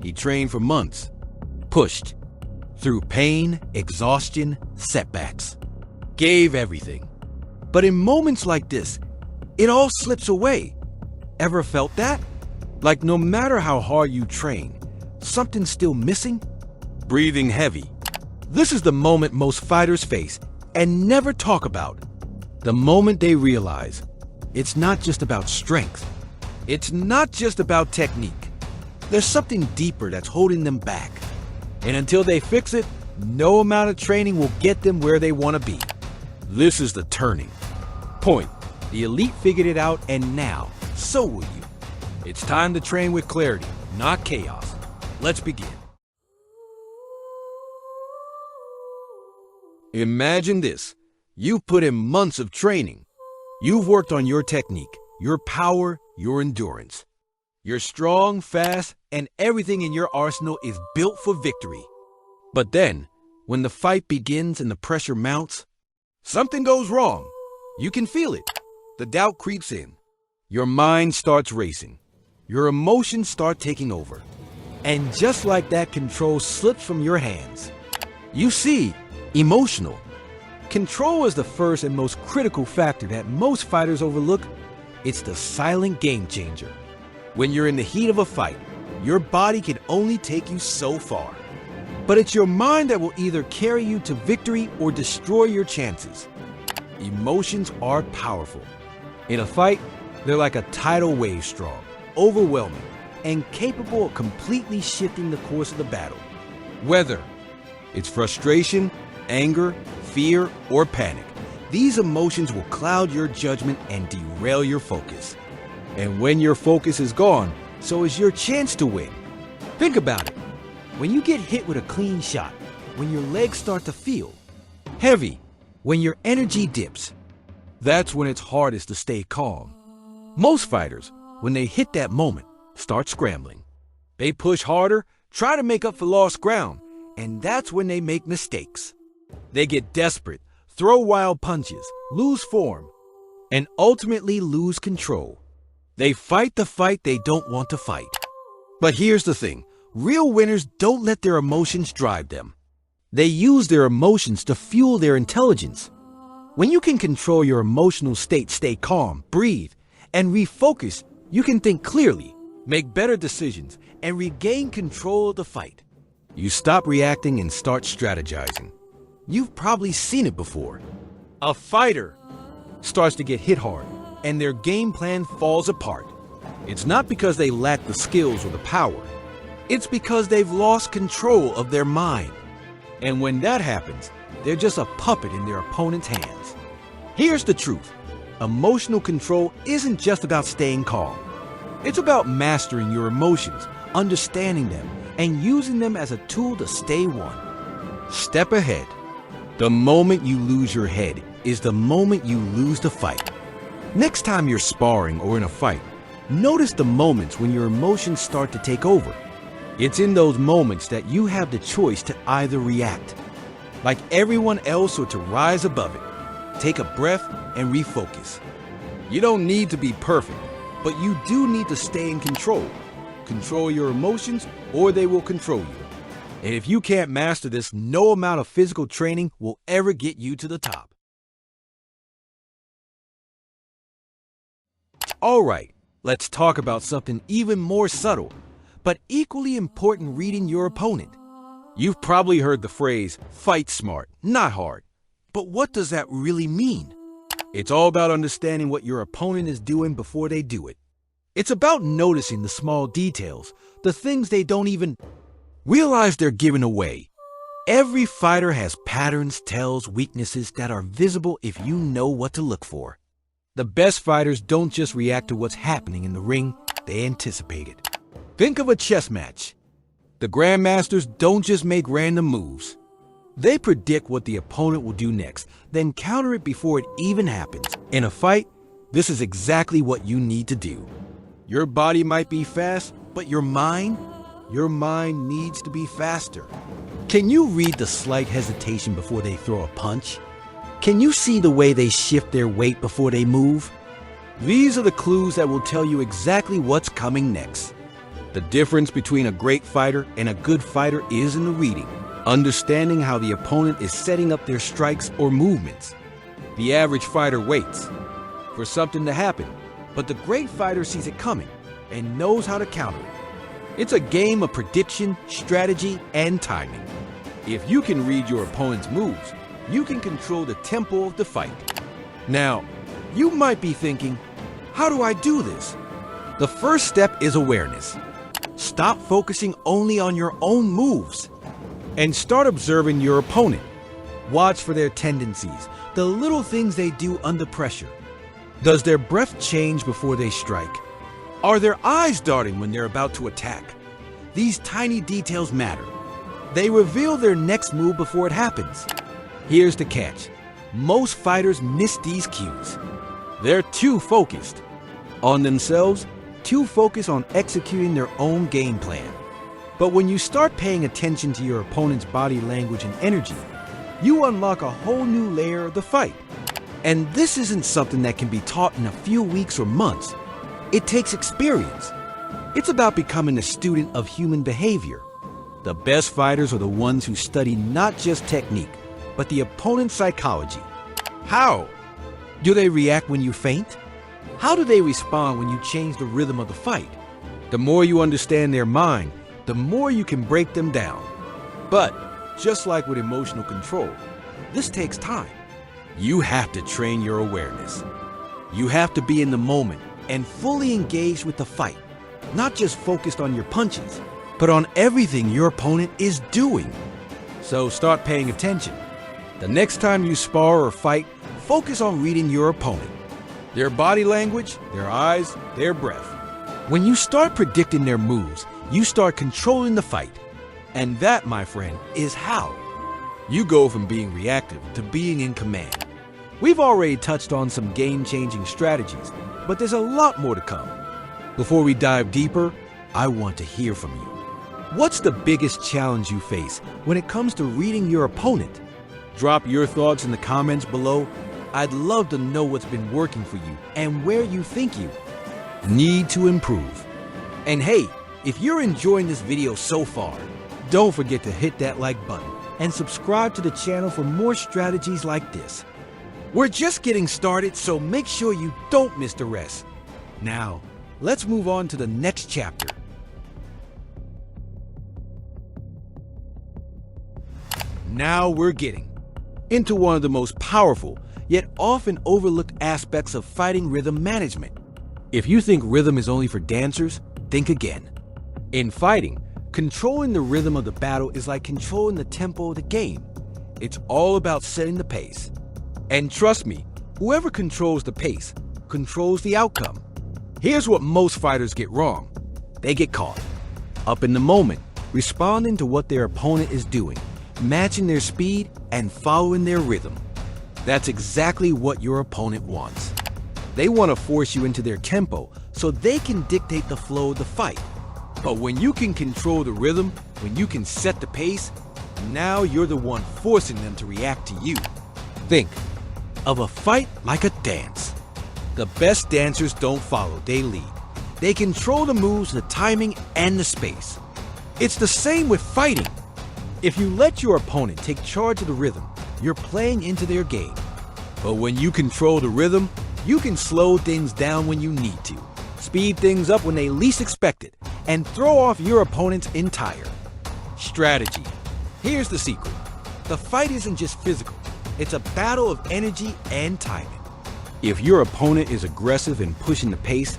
He trained for months, pushed through pain, exhaustion, setbacks, gave everything. But in moments like this, it all slips away. Ever felt that? Like no matter how hard you train, something's still missing? Breathing heavy. This is the moment most fighters face and never talk about. The moment they realize it's not just about strength. It's not just about technique. There's something deeper that's holding them back. And until they fix it, no amount of training will get them where they want to be. This is the turning point. The elite figured it out, and now, so will you. It's time to train with clarity, not chaos. Let's begin. Imagine this. You've put in months of training. You've worked on your technique, your power, your endurance. You're strong, fast, and everything in your arsenal is built for victory. But then, when the fight begins and the pressure mounts, something goes wrong. You can feel it. The doubt creeps in. Your mind starts racing. Your emotions start taking over. And just like that, control slips from your hands. You see, emotional. Control is the first and most critical factor that most fighters overlook. It's the silent game changer. When you're in the heat of a fight, your body can only take you so far. But it's your mind that will either carry you to victory or destroy your chances. Emotions are powerful. In a fight, they're like a tidal wave, strong, overwhelming, and capable of completely shifting the course of the battle. Whether it's frustration, anger, fear, or panic, these emotions will cloud your judgment and derail your focus. And when your focus is gone, so is your chance to win. Think about it. When you get hit with a clean shot, when your legs start to feel heavy, when your energy dips, that's when it's hardest to stay calm. Most fighters, when they hit that moment, start scrambling. They push harder, try to make up for lost ground, and that's when they make mistakes. They get desperate, throw wild punches, lose form, and ultimately lose control. They fight the fight they don't want to fight. But here's the thing. Real winners don't let their emotions drive them. They use their emotions to fuel their intelligence. When you can control your emotional state, stay calm, breathe, and refocus, you can think clearly, make better decisions, and regain control of the fight. You stop reacting and start strategizing. You've probably seen it before. A fighter starts to get hit hard, and their game plan falls apart. It's not because they lack the skills or the power. It's because they've lost control of their mind. And when that happens, they're just a puppet in their opponent's hands. Here's the truth. Emotional control isn't just about staying calm. It's about mastering your emotions, understanding them, and using them as a tool to stay one step ahead. The moment you lose your head is the moment you lose the fight. Next time you're sparring or in a fight, notice the moments when your emotions start to take over. It's in those moments that you have the choice to either react like everyone else or to rise above it. Take a breath and refocus. You don't need to be perfect, but you do need to stay in control. Control your emotions or they will control you. And if you can't master this, no amount of physical training will ever get you to the top. All right, let's talk about something even more subtle, but equally important: reading your opponent. You've probably heard the phrase, fight smart, not hard. But what does that really mean? It's all about understanding what your opponent is doing before they do it. It's about noticing the small details, the things they don't even realize they're giving away. Every fighter has patterns, tells, weaknesses that are visible if you know what to look for. The best fighters don't just react to what's happening in the ring, they anticipate it. Think of a chess match. The grandmasters don't just make random moves. They predict what the opponent will do next, then counter it before it even happens. In a fight, this is exactly what you need to do. Your body might be fast, but your mind needs to be faster. Can you read the slight hesitation before they throw a punch? Can you see the way they shift their weight before they move? These are the clues that will tell you exactly what's coming next. The difference between a great fighter and a good fighter is in the reading, understanding how the opponent is setting up their strikes or movements. The average fighter waits for something to happen, but the great fighter sees it coming and knows how to counter it. It's a game of prediction, strategy, and timing. If you can read your opponent's moves, you can control the tempo of the fight. Now, you might be thinking, how do I do this? The first step is awareness. Stop focusing only on your own moves and start observing your opponent. Watch for their tendencies, the little things they do under pressure. Does their breath change before they strike? Are their eyes darting when they're about to attack? These tiny details matter. They reveal their next move before it happens. Here's the catch. Most fighters miss these cues. They're too focused on themselves, too focused on executing their own game plan. But when you start paying attention to your opponent's body language and energy, you unlock a whole new layer of the fight. And this isn't something that can be taught in a few weeks or months. It takes experience. It's about becoming a student of human behavior. The best fighters are the ones who study not just technique, but the opponent's psychology. How? Do they react when you feint? How do they respond when you change the rhythm of the fight? The more you understand their mind, the more you can break them down. But, just like with emotional control, this takes time. You have to train your awareness. You have to be in the moment and fully engaged with the fight, not just focused on your punches, but on everything your opponent is doing. So start paying attention. The next time you spar or fight, focus on reading your opponent. Their body language, their eyes, their breath. When you start predicting their moves, you start controlling the fight. And that, my friend, is how you go from being reactive to being in command. We've already touched on some game-changing strategies, but there's a lot more to come. Before we dive deeper, I want to hear from you. What's the biggest challenge you face when it comes to reading your opponent? Drop your thoughts in the comments below. I'd love to know what's been working for you and where you think you need to improve. And hey, if you're enjoying this video so far, don't forget to hit that like button and subscribe to the channel for more strategies like this. We're just getting started, so make sure you don't miss the rest. Now, let's move on to the next chapter. Now we're getting into one of the most powerful, yet often overlooked aspects of fighting rhythm management. If you think rhythm is only for dancers, think again. In fighting, controlling the rhythm of the battle is like controlling the tempo of the game. It's all about setting the pace. And trust me, whoever controls the pace controls the outcome. Here's what most fighters get wrong. They get caught up in the moment, responding to what their opponent is doing, matching their speed and following their rhythm. That's exactly what your opponent wants. They want to force you into their tempo so they can dictate the flow of the fight. But when you can control the rhythm, when you can set the pace, now you're the one forcing them to react to you. Think of a fight like a dance. The best dancers don't follow, they lead. They control the moves, the timing, and the space. It's the same with fighting. If you let your opponent take charge of the rhythm, you're playing into their game. But when you control the rhythm, you can slow things down when you need to, speed things up when they least expect it, and throw off your opponent's entire strategy. Here's the secret. The fight isn't just physical. It's a battle of energy and timing. If your opponent is aggressive and pushing the pace,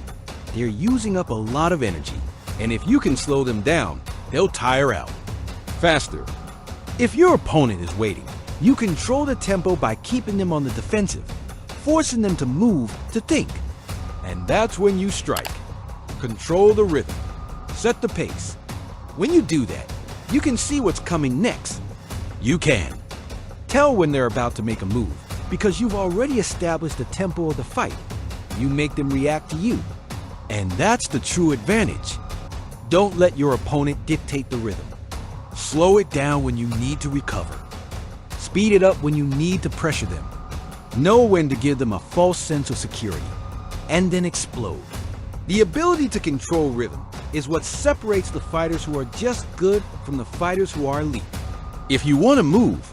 they're using up a lot of energy. And if you can slow them down, they'll tire out faster. If your opponent is waiting, you control the tempo by keeping them on the defensive, forcing them to move, to think. And that's when you strike. Control the rhythm. Set the pace. When you do that, you can see what's coming next. You can tell when they're about to make a move because you've already established the tempo of the fight. You make them react to you. And that's the true advantage. Don't let your opponent dictate the rhythm. Slow it down when you need to recover. Speed it up when you need to pressure them. Know when to give them a false sense of security, and then explode. The ability to control rhythm is what separates the fighters who are just good from the fighters who are elite. If you want to move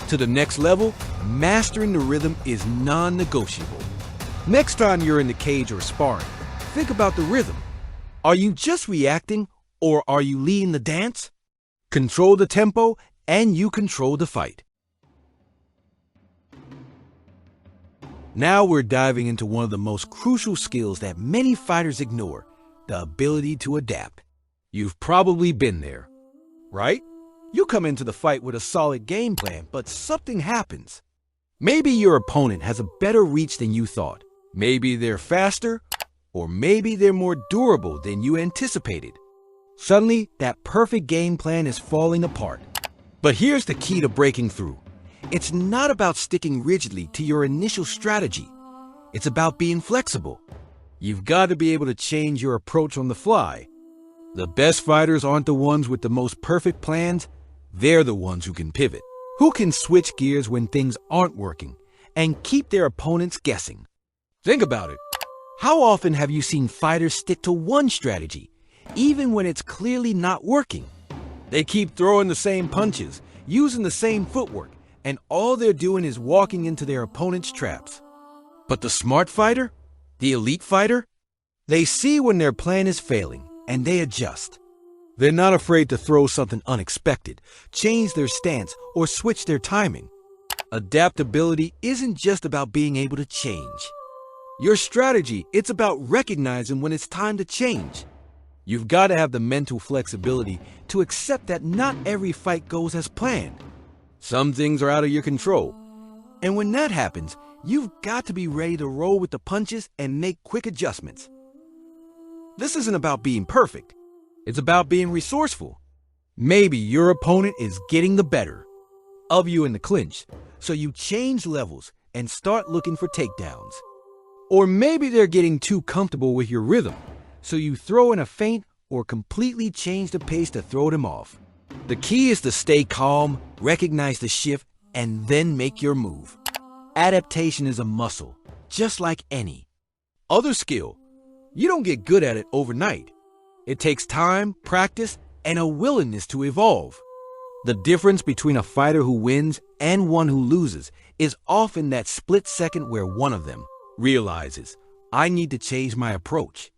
to the next level, mastering the rhythm is non-negotiable. Next time you're in the cage or sparring, think about the rhythm. Are you just reacting, or are you leading the dance? Control the tempo, and you control the fight. Now we're diving into one of the most crucial skills that many fighters ignore, the ability to adapt. You've probably been there, right? You come into the fight with a solid game plan, but something happens. Maybe your opponent has a better reach than you thought. Maybe they're faster, or maybe they're more durable than you anticipated. Suddenly, that perfect game plan is falling apart. But here's the key to breaking through. It's not about sticking rigidly to your initial strategy. It's about being flexible. You've got to be able to change your approach on the fly. The best fighters aren't the ones with the most perfect plans. They're the ones who can pivot, who can switch gears when things aren't working, and keep their opponents guessing. Think about it. How often have you seen fighters stick to one strategy, even when it's clearly not working? They keep throwing the same punches, using the same footwork, and all they're doing is walking into their opponent's traps. But the smart fighter, the elite fighter, they see when their plan is failing, and they adjust. They're not afraid to throw something unexpected, change their stance, or switch their timing. Adaptability isn't just about being able to change. Your strategy, it's about recognizing when it's time to change. You've got to have the mental flexibility to accept that not every fight goes as planned. Some things are out of your control. And when that happens, you've got to be ready to roll with the punches and make quick adjustments. This isn't about being perfect. It's about being resourceful. Maybe your opponent is getting the better of you in the clinch, so you change levels and start looking for takedowns. Or maybe they're getting too comfortable with your rhythm, so you throw in a feint or completely change the pace to throw them off. The key is to stay calm, recognize the shift, and then make your move. Adaptation is a muscle, just like any other skill. You don't get good at it overnight. It takes time, practice, and a willingness to evolve. The difference between a fighter who wins and one who loses is often that split second where one of them realizes, I need to change my approach.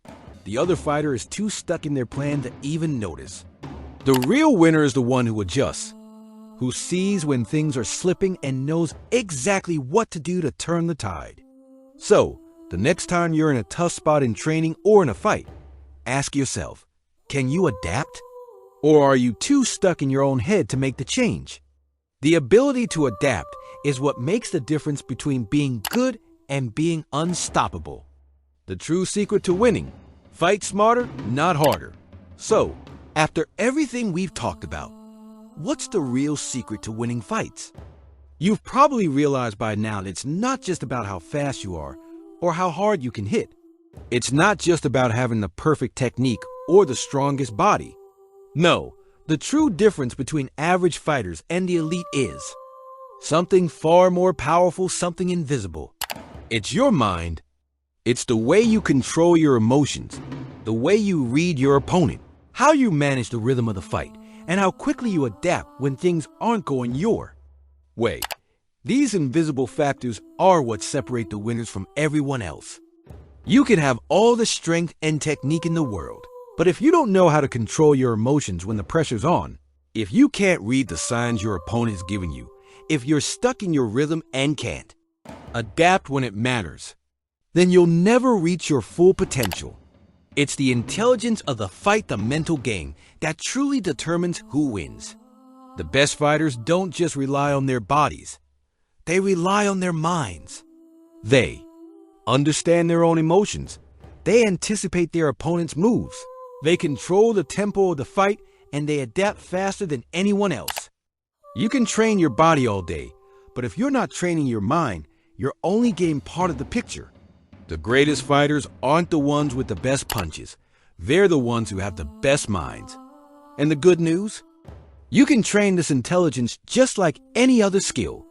The other fighter is too stuck in their plan to even notice. The real winner is the one who adjusts, who sees when things are slipping and knows exactly what to do to turn the tide. So, the next time you're in a tough spot in training or in a fight, ask yourself, can you adapt? Or are you too stuck in your own head to make the change? The ability to adapt is what makes the difference between being good and being unstoppable. The true secret to winning: fight smarter, not harder. So, after everything we've talked about, what's the real secret to winning fights? You've probably realized by now that it's not just about how fast you are or how hard you can hit. It's not just about having the perfect technique or the strongest body. No, the true difference between average fighters and the elite is something far more powerful, something invisible. It's your mind. It's the way you control your emotions, the way you read your opponent, how you manage the rhythm of the fight, and how quickly you adapt when things aren't going your way. These invisible factors are what separate the winners from everyone else. You can have all the strength and technique in the world, but if you don't know how to control your emotions when the pressure's on, if you can't read the signs your opponent is giving you, if you're stuck in your rhythm and can't adapt when it matters, then you'll never reach your full potential. It's the intelligence of the fight, the mental game, that truly determines who wins. The best fighters don't just rely on their bodies. They rely on their minds. They understand their own emotions. They anticipate their opponent's moves. They control the tempo of the fight, and they adapt faster than anyone else. You can train your body all day, but if you're not training your mind, you're only getting part of the picture. The greatest fighters aren't the ones with the best punches. They're the ones who have the best minds. And the good news? You can train this intelligence just like any other skill.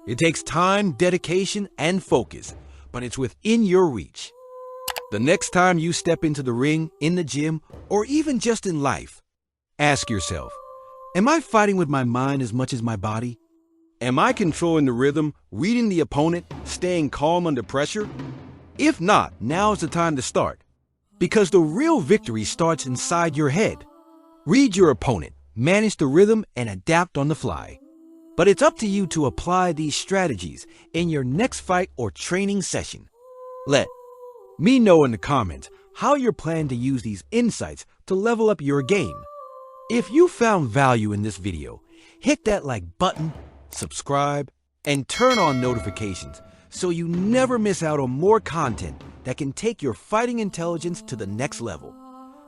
It takes time, dedication, and focus, but it's within your reach. The next time you step into the ring, in the gym, or even just in life, ask yourself, am I fighting with my mind as much as my body? Am I controlling the rhythm, reading the opponent, staying calm under pressure? If not, now's the time to start. Because the real victory starts inside your head. Read your opponent, manage the rhythm, and adapt on the fly. But it's up to you to apply these strategies in your next fight or training session. Let me know in the comments how you're planning to use these insights to level up your game. If you found value in this video, hit that like button, subscribe, and turn on notifications so you never miss out on more content that can take your fighting intelligence to the next level.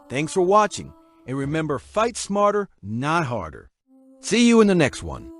Thanks for watching, and remember, fight smarter, not harder. See you in the next one.